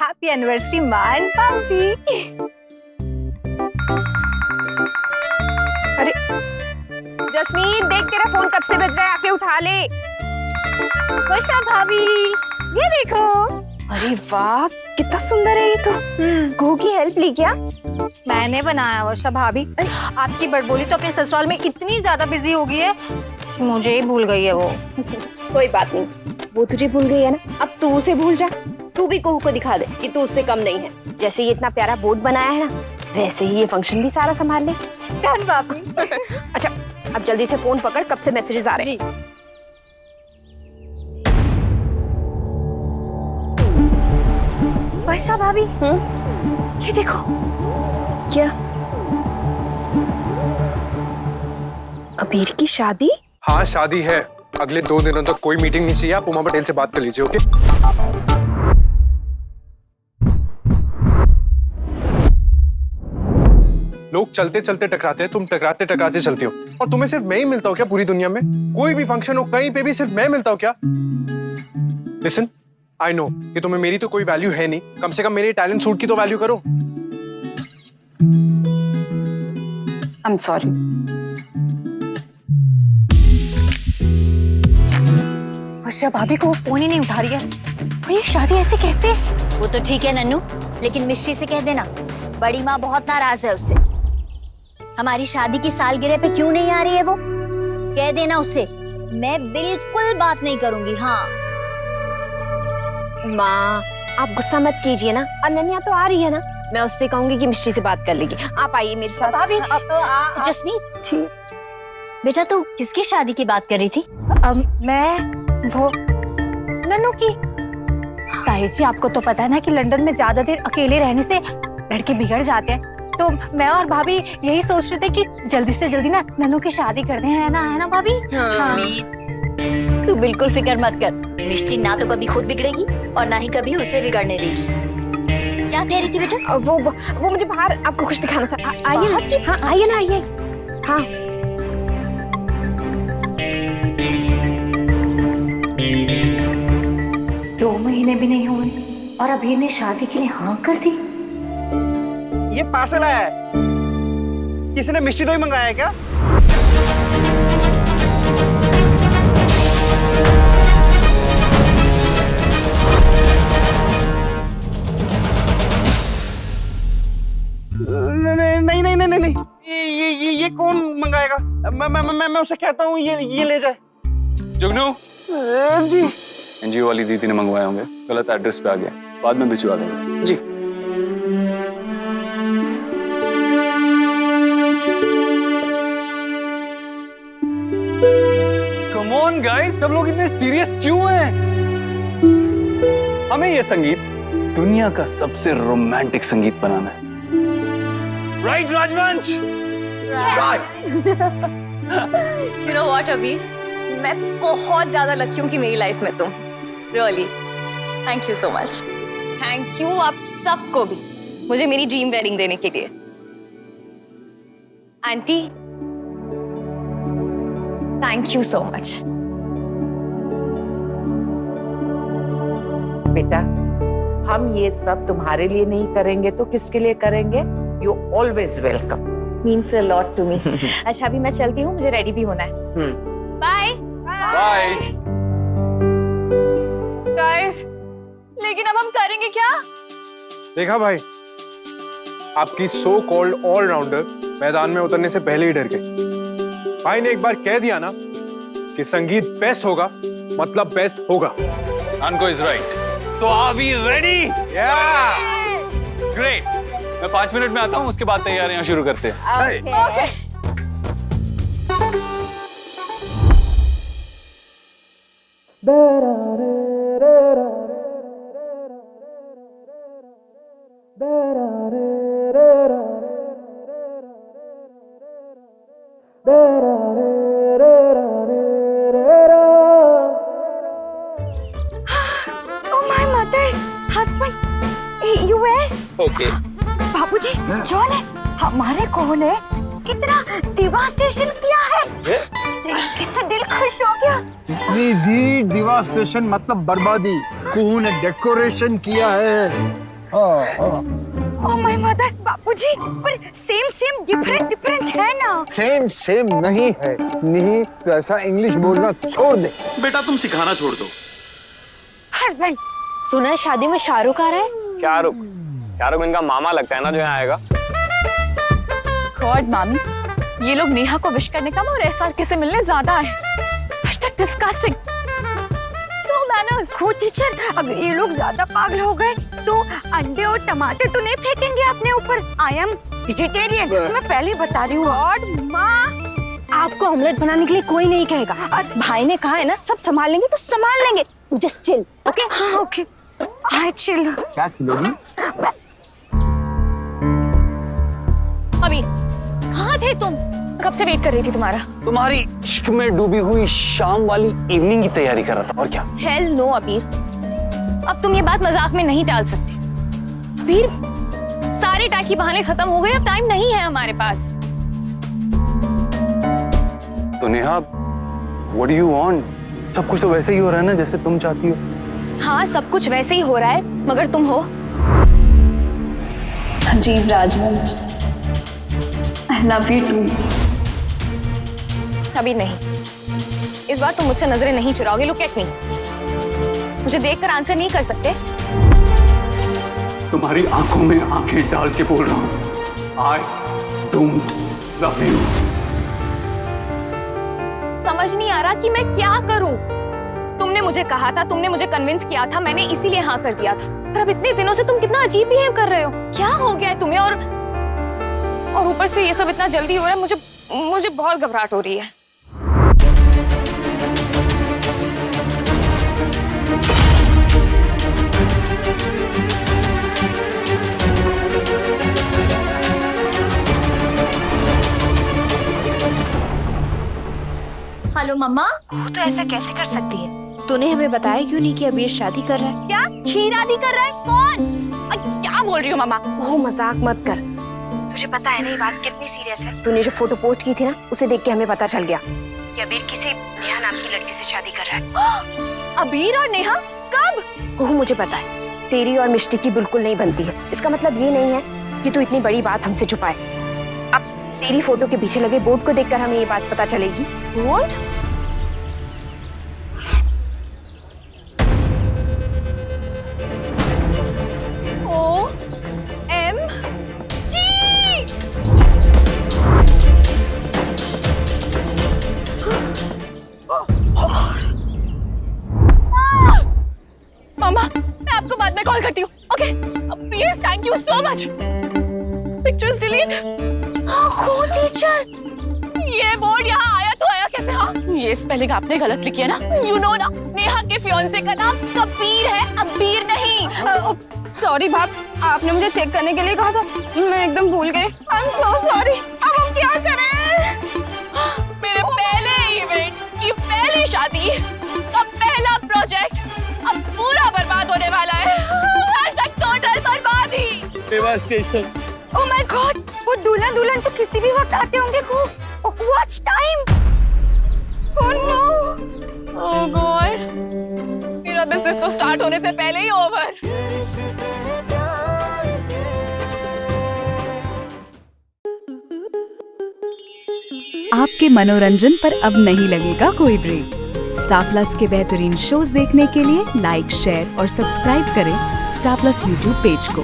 Happy anniversary माँ and बाबूजी। अरे जस्मीन, देख तेरा फोन कब से बज रहा है, आके उठा ले। वर्षा भाभी, ये देखो। अरे वाह, कितना सुंदर है ये तो। कुहू की हेल्प ली क्या? मैंने बनाया वर्षा भाभी। आपकी बड़बोली तो अपने ससुराल में इतनी ज्यादा बिजी हो गई है कि मुझे ही भूल गई है वो। कोई बात नहीं, वो तुझे भूल गई है ना, अब तू उसे भूल जा। तू भी कुहू को दिखा दे कि तू उससे कम नहीं है। जैसे ये इतना प्यारा बोर्ड बनाया है ना, वैसे ही ये फंक्शन भी सारा संभाल ले। डन भाभी। अच्छा, अब जल्दी से फोन पकड़, कब से मैसेजेस आ रहे हैं। वर्षा भाभी, ये देखो। क्या? अबीर की शादी? हाँ शादी है, अगले 2 दिनों तक कोई मीटिंग नहीं चाहिए। आप उमा पटेल से बात कर लीजिए, ओके? लोग चलते चलते टकराते हैं, तुम टकराते टकराते चलती हो। और तुम्हें सिर्फ मैं ही मिलता हूँ क्या पूरी दुनिया में? कोई भी फंक्शन हो, कहीं पे भी सिर्फ मैं मिलता हूँ क्या? लिसन, आई नो कि तुम्हें मेरी तो कोई वैल्यू है नहीं, कम से कम मेरे टैलेंट सूट की तो वैल्यू करो। I am sorry. वर्षा भाभी को वो फोन ही नहीं उठा रही है। और ये शादी ऐसे कैसे? वो तो ठीक है नन्नू, लेकिन मिष्टी से कह देना, बड़ी माँ बहुत नाराज है उससे। हमारी शादी की सालगिरह पे क्यों नहीं आ रही है वो? कह देना उससे, मैं बिल्कुल बात नहीं करूंगी। हाँ माँ, आप गुस्सा मत कीजिए ना, अनन्या तो आ रही है ना, मैं उससे कहूंगी कि मिष्टी से बात कर लेगी। आप आइए मेरे साथ। भाभी, जस्मीन जी। बेटा, तू किसकी शादी की बात कर रही थी? मैं वो नन्नू की। ताई जी, आपको तो पता है ना कि लंदन में ज्यादा देर अकेले रहने से लड़के बिगड़ जाते हैं। तो मैं और भाभी यही सोच रहे थे कि जल्दी से जल्दी ना नन्नू की शादी कर दें, है ना भाभी? जस्मीन, तू बिल्कुल फिक्र मत कर। मिष्टी ना तो कभी खुद बिगड़ेगी और ना ही कभी उसे बिगड़ने देगी। क्या कह रही थी बेटा? वो मुझे बाहर आपको कुछ दिखाना था। आइए ना। हाँ आइए ना, आइए। हाँ दो महीने भी नहीं हुए और अभी ने शादी के लिए हाँ कर दी। ये पार्सल आया है, किसी ने मिष्टी तो ही मंगाया है क्या? नहीं नहीं नहीं नहीं नहीं, ये कौन मंगाएगा? मैं उसे कहता हूँ ये ले जाए। जुगनू जी। एनजीओ वाली दीदी ने मंगवाए होंगे, गलत एड्रेस पे आ गया, बाद में भिजवा देंगे। जी। कम ऑन गाइस, सब लोग इतने सीरियस क्यों हैं? हमें ये संगीत दुनिया का सबसे रोमांटिक संगीत बनाना है। राइट राजवंश? यू नो व्हाट अभी, मैं बहुत ज्यादा लकी हूँ कि मेरी लाइफ में तुम। Really thank you so much. Thank you आप सबको भी मुझे मेरी ड्रीम वेडिंग देने के लिए। Aunty, thank you so much. बेटा, हम ये सब तुम्हारे लिए नहीं करेंगे तो किसके लिए करेंगे? You always welcome. Means a lot to me. अच्छा अभी मैं चलती हूँ, मुझे रेडी भी होना है। Bye bye. गाइस, लेकिन अब हम करेंगे क्या? देखा भाई, आपकी सो कॉल्ड ऑलराउंडर मैदान में उतरने से पहले ही डर गई। भाई ने एक बार कह दिया ना कि संगीत बेस्ट होगा, मतलब बेस्ट होगा। Anko is right. So are we ready? Yeah! Great. मैं 5 मिनट में आता हूँ, उसके बाद तैयारियां शुरू करते हैं। Okay. Oh my mother, husband, you were? Okay. बाबूजी, जॉन है हमारे को ने कितना डिवास्टेशन किया है। कितना दिल खुश हो गया। दीदी, डिवास्टेशन मतलब बर्बादी। कुहू ने डेकोरेशन किया है। ओह माय मदर, बापूजी, पर सेम डिफरेंट है ना। सेम नहीं है। नहीं तो ऐसा इंग्लिश बोलना छोड़ दे। बेटा तुम सिखाना छोड़ दो। हस्बैंड, सुना है शादी में शाहरुख आ रहा है। शाहरुख इनका मामा लगता है ना जो यहाँ आएगा। गॉड मामी, ये लोग नेहा को विश करने कम और एसआरके से मिलने ज्यादा है। डिस्गस्टिंग। No manners. खुद टीचर, अब ये लोग ज्यादा पागल हो गए तो अंडे और टमाटर तो नहीं फेंकेंगे अपने ऊपर। आई एम वेजिटेरियन, मैं पहले बता रही हूँ। गॉड माँ, आपको ऑमलेट बनाने के लिए कोई नहीं कहेगा। और भाई ने कहा है ना, सब संभाल लेंगे तो संभाल लेंगे। Just chill, okay? हाँ ओके, आई चिल। क्या चिलोगी? अभी कहाँ थे तुम? कब से वेट कर रही थी तुम्हारा। तुम्हारी इश्क में डूबी हुई शाम वाली इवनिंग की तैयारी कर रहा था, और क्या। हेल नो अबीर, अब तुम ये बात मजाक में नहीं टाल सकते। अबीर, सारे टाकी बहाने खत्म हो गए, अब टाइम नहीं है हमारे पास। तो Neha, what do you want? सब कुछ तो वैसे ही हो रहा है ना जैसे तुम चाहती हो। हाँ, सब कुछ वैसे ही हो रहा है, मगर तुम हो अजीब राजवंश। I love you too. कभी नहीं, इस बार तुम मुझसे नजरें नहीं चुराओगे। लुक एट मी, मुझे देखकर आंसर नहीं कर सकते। तुम्हारी आंखों में आंखें डाल के बोल रहा हूं, आई डोंट लव यू। समझ नहीं आ रहा कि मैं क्या करूं। तुमने मुझे कहा था, तुमने मुझे कन्विंस किया था, मैंने इसीलिए हाँ कर दिया था। पर अब इतने दिनों से तुम कितना अजीब बिहेव कर रहे हो। क्या हो गया है तुम्हें? और ऊपर से ये सब इतना जल्दी हो रहा है, मुझे बहुत घबराहट हो रही है। हेलो मम्मा। तू तो ऐसा कैसे कर सकती है? तूने हमें बताया क्यों नहीं कि अबीर शादी कर रहा है? क्या खीरादी कर रहा है? कौन? क्या बोल रही हो मम्मा? ओह, मजाक मत कर। तुझे पता है ना ये बात कितनी सीरियस है? तूने जो फोटो पोस्ट की थी ना, उसे देख के हमें पता चल गया कि अबीर किसी नेहा नाम की लड़की से शादी कर रहा है। अबीर और नेहा कब? ओह, मुझे पता है तेरी और मिष्टी की बिल्कुल नहीं बनती है। इसका मतलब ये नहीं है कि तू इतनी बड़ी बात हमसे छुपाए। अब तेरी फोटो के पीछे लगे बोर्ड को देखकर हमें ये बात पता चलेगी। बोर्ड? मामा, मैं आपको बाद में कॉल करती हूँ, okay? Please, thank you so much. Pictures delete. कौन टीचर? ये बोर्ड यहाँ आया तो आया कैसे? हाँ, ये स्पेलिंग आपने गलत लिखी है ना। यू नो ना, नेहा के फियांसे का नाम कबीर है, अबीर नहीं। सॉरी बाप, आपने मुझे चेक करने के लिए कहा था, मैं एकदम भूल गई। I am so sorry. अब हम क्या करें? मेरे पहले इवेंट की पहली शादी का पहला प्रोजेक्ट अब पूरा बर्बाद होने वाला है। टोटल बर्बादी। डेवास्टेशन। ओह माय गॉड, वो दूल्हा दुल्हन तो किसी भी वक्त आते होंगे। What's time? ओह नो, ओह गॉड, मेरा बिजनेस तो स्टार्ट होने से पहले ही ओवर। आपके मनोरंजन पर अब नहीं लगेगा कोई ब्रेक। स्टार प्लस के बेहतरीन शोज देखने के लिए लाइक, शेयर और सब्सक्राइब करें स्टार प्लस यूट्यूब पेज को।